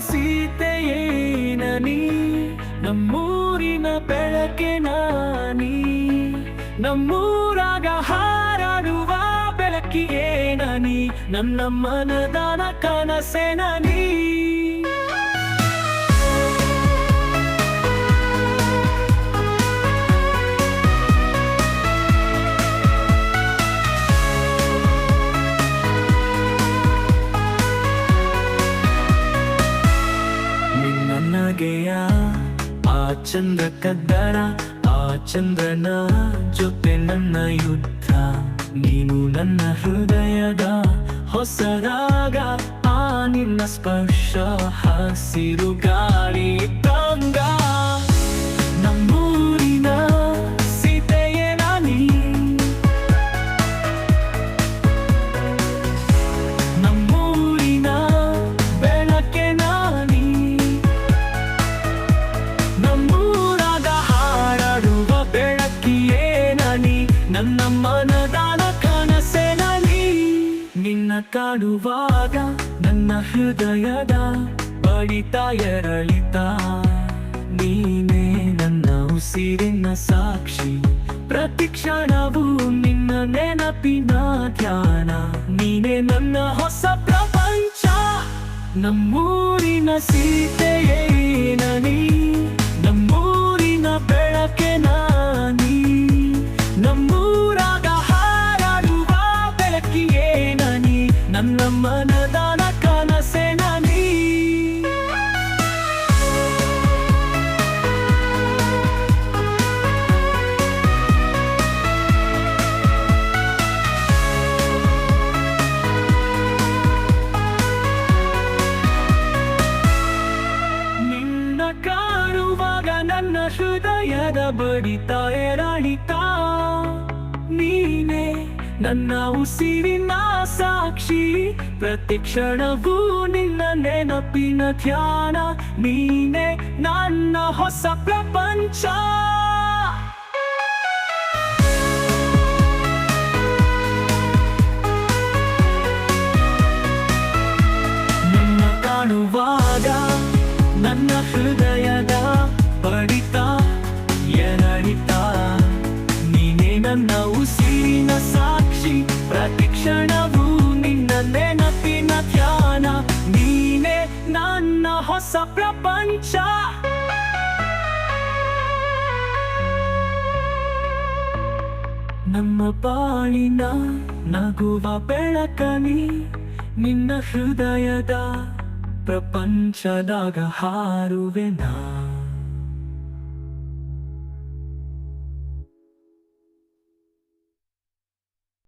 ಸೀತೆಯೇನನಿ, ನಮ್ಮೂರಿನ ಬೆಳಕೆ ನಾನಿ, ನಮ್ಮೂರಾಗ ಹಾರಾಡುವ ಬೆಳಕಿಯೇನನಿ, ನನ್ನ ಮನದಾನ ಕನಸೇನನಿ. ನನಗೆಯ ಆ ಚಂದ್ರ ಕದ್ದರ, ಆ ಚಂದ್ರನ ಜೊತೆ ನನ್ನ ಯುದ್ಧ, ನೀನು ನನ್ನ ಹೃದಯದ ಹೊಸರಾಗ, ಆ ನಿನ್ನ ಸ್ಪರ್ಶ ಹಸಿರು ಗಾಳಿ ತಂಗ. ನಮ್ಮೂರಿನ ಸೀತೆಯೇ ನಾನಿ, ನಮ್ಮೂರಿನ ಬೆಳಕೆ ನಾನಿ, ನಮ್ಮೂರಾಗ ಹಾರಾಡುವ ಬೆಳಕಿಯೇನನಿ, ನನ್ನ ಮನದಾನ ಕನಸೇನನಿ. ನಿನ್ನ ಕಾಣುವಾಗ ನನ್ನ ಹೃದಯದ ಬಡಿತ ಎರಳಿತ, ನೀನೇ ನನ್ನ ಉಸಿರಿನ ಸಾಕ್ಷಿ, ಪ್ರತಿ ಕ್ಷಣವೂ ನಿನ್ನ ನೆನಪಿನ ಧ್ಯಾನ, ನೀನೇ ನನ್ನ ಹೊಸ ಪ್ರಪಂಚ. ನಮ್ಮೂರಿನ ಸೀತೆಯೇನನಿ, ನಮ್ಮೂರಿನ ಬೆಳಕೆ ನಾನಿ, ನಮ್ಮೂರಾಗ ಹಾರಾಡುವ ಬೆಳಕಿಯೇನನಿ, ನನ್ನ ಮನದಾನ ಕನಸೇನನಿ. ನಿನ್ನ ಕಾಣುವಾಗ ನನ್ನ ಹೃದಯದ ಬಡಿತ ಎರಳಿತ, ನೀನೇ ನನ್ನ ಉಸಿರಿನ ಸಾಕ್ಷಿ, ಪ್ರತಿ ಕ್ಷಣವೂ ನಿನ್ನ ನೆನಪಿನ ಧ್ಯಾನ, ನೀನೇ ನನ್ನ ಹೊಸ ಪ್ರಪಂಚ. ನಿನ್ನ ಕಾಣುವಾಗ ನನ್ನ ಹೃದಯದ ಬಡಿತ ಎರಳಿತ, ನೀನೇ ನನ್ನ ಉಸಿರಿನ ಸಾಕ್ಷಿ, ಪ್ರತಿ ಕ್ಷಣವೂ ನಿನ್ನ ನೆನಪಿನ ಧ್ಯಾನ, ನೀನೇ ನನ್ನ ಹೊಸ ಪ್ರಪಂಚ. ನಮ್ಮ ಬಾಳಿನ ನಗುವ ಬೆಳಕನಿ, ನಿನ್ನ ಹೃದಯದ ಪ್ರಪಂಚದಾಗ ಹಾರುವೆ ನಾ.